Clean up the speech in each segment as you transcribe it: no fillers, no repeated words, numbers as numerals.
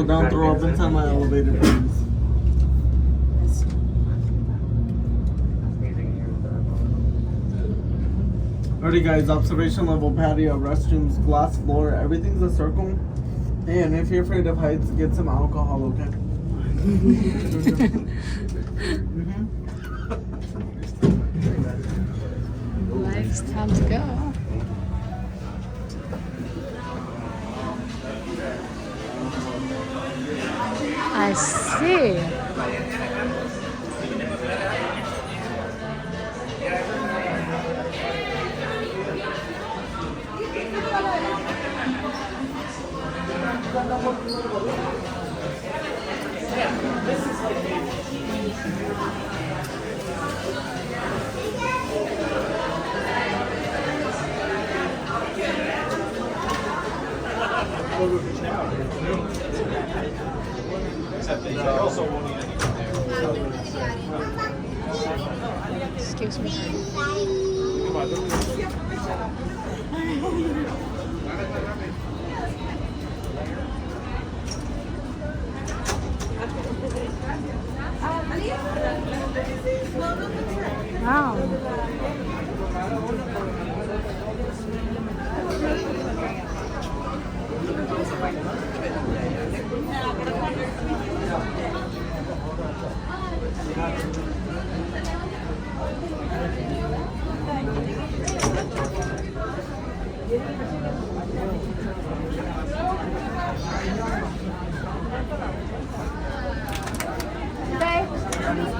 fell down, throw up inside my elevator, please. Alrighty guys, observation level patio, restrooms, glass floor, everything's a circle. And if you're afraid of heights, get some alcohol, okay? It's time to go. I see. Excuse me. Wow.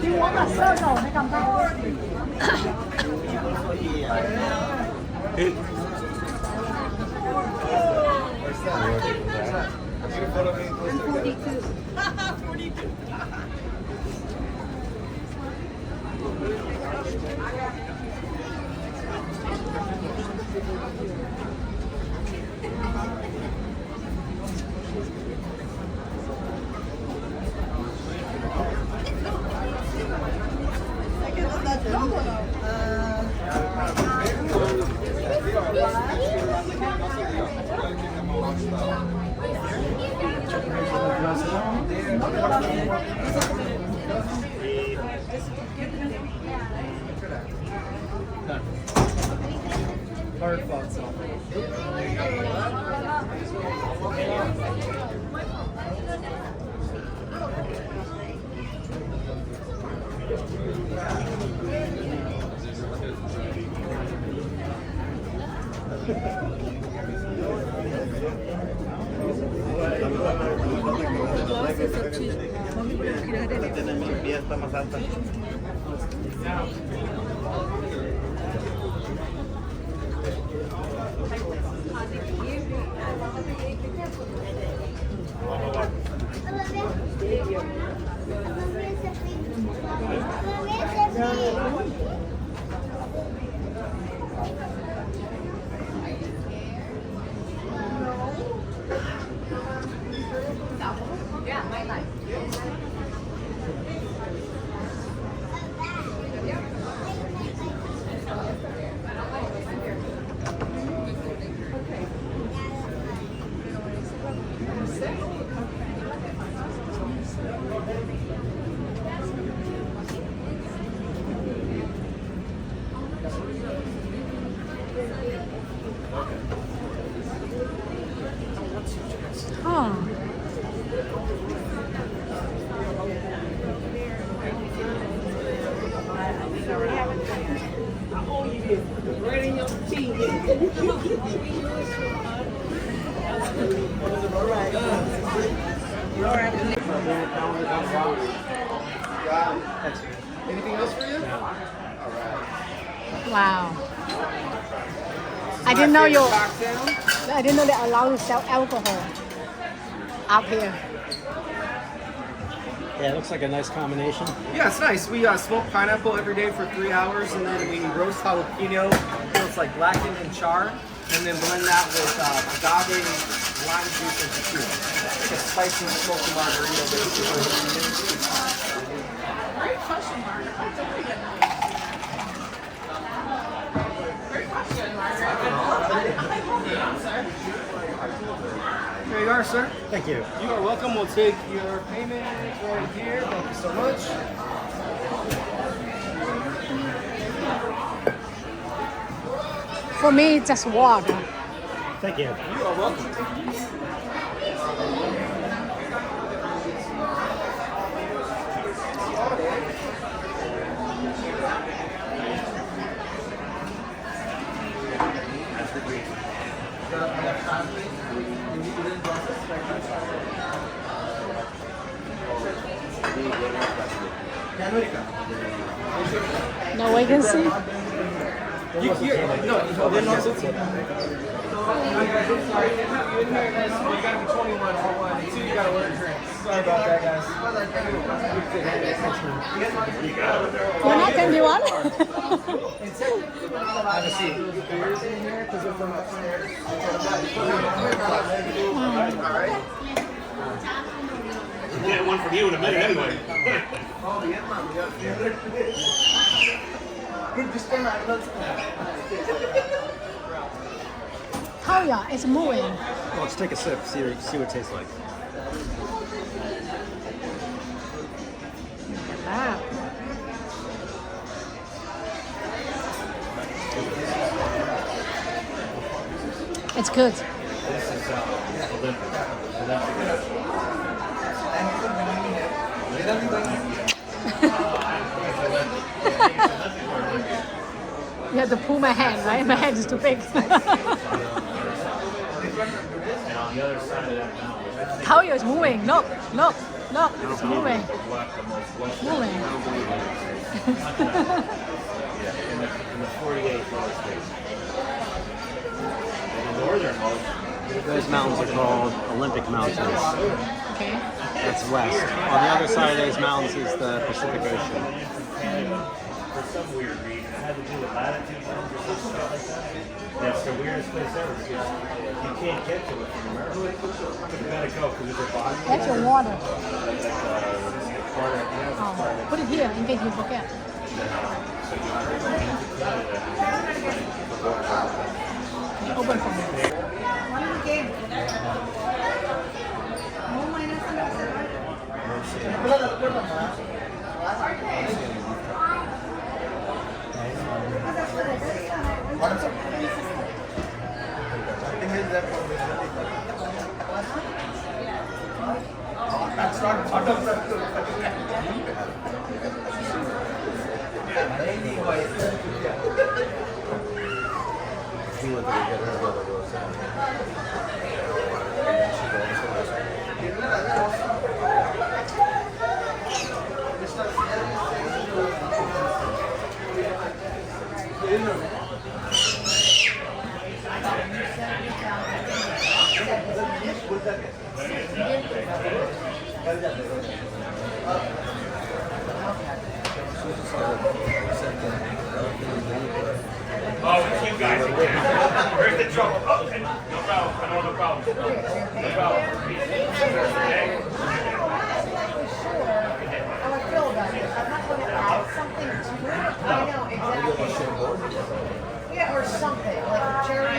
You want a circle, they come back. Hard fought song. Está más alta. Huh. Right in your teeth. Anything else for you? Wow. I didn't know they allow you to sell alcohol up here. Yeah, it looks like a nice combination. Yeah, it's nice. We smoke pineapple every day for 3 hours, and then we roast jalapeno, so it's like blackened and char, and then blend that with agave, lime juice, and tequila. Like a spicy smoky margarita, basically. Great question, Margaret. Great question, Margaret. you are, sir. Thank you. You are welcome. We'll take your payment right here. Thank you so much. For me, it's just water. Thank you. You are welcome. No vacancy? No, they're not. Sorry, you gotta be 21 for one, and two, you gotta order drinks. Sorry about that, guys. You're not 21? Have a seat. Beers in here because they're from upstairs. Alright. Get one from you in a minute anyway. Oh, yeah, man. Tauya, it's moving. Well, let's take a sip, see what it tastes like. Ah. It's good. You have to pull my hand, right? My hand is too big. Tauya is moving. Look, look, look. It's moving. It's moving. Those mountains are called Olympic Mountains. Okay. That's west. On the other side of those mountains is the Pacific Ocean. For some weird reason, it had to do with latitude zones or something like that. That's the weirdest place ever because you can't get to it from America. You gotta go because it's a body. That's your water. Part of, Oh, put it here in case you forget. Open for me. Oh, it's you guys again. Where's the trouble? Oh, okay. No problem. I know no problem. No problem. Yeah, or something, like cherry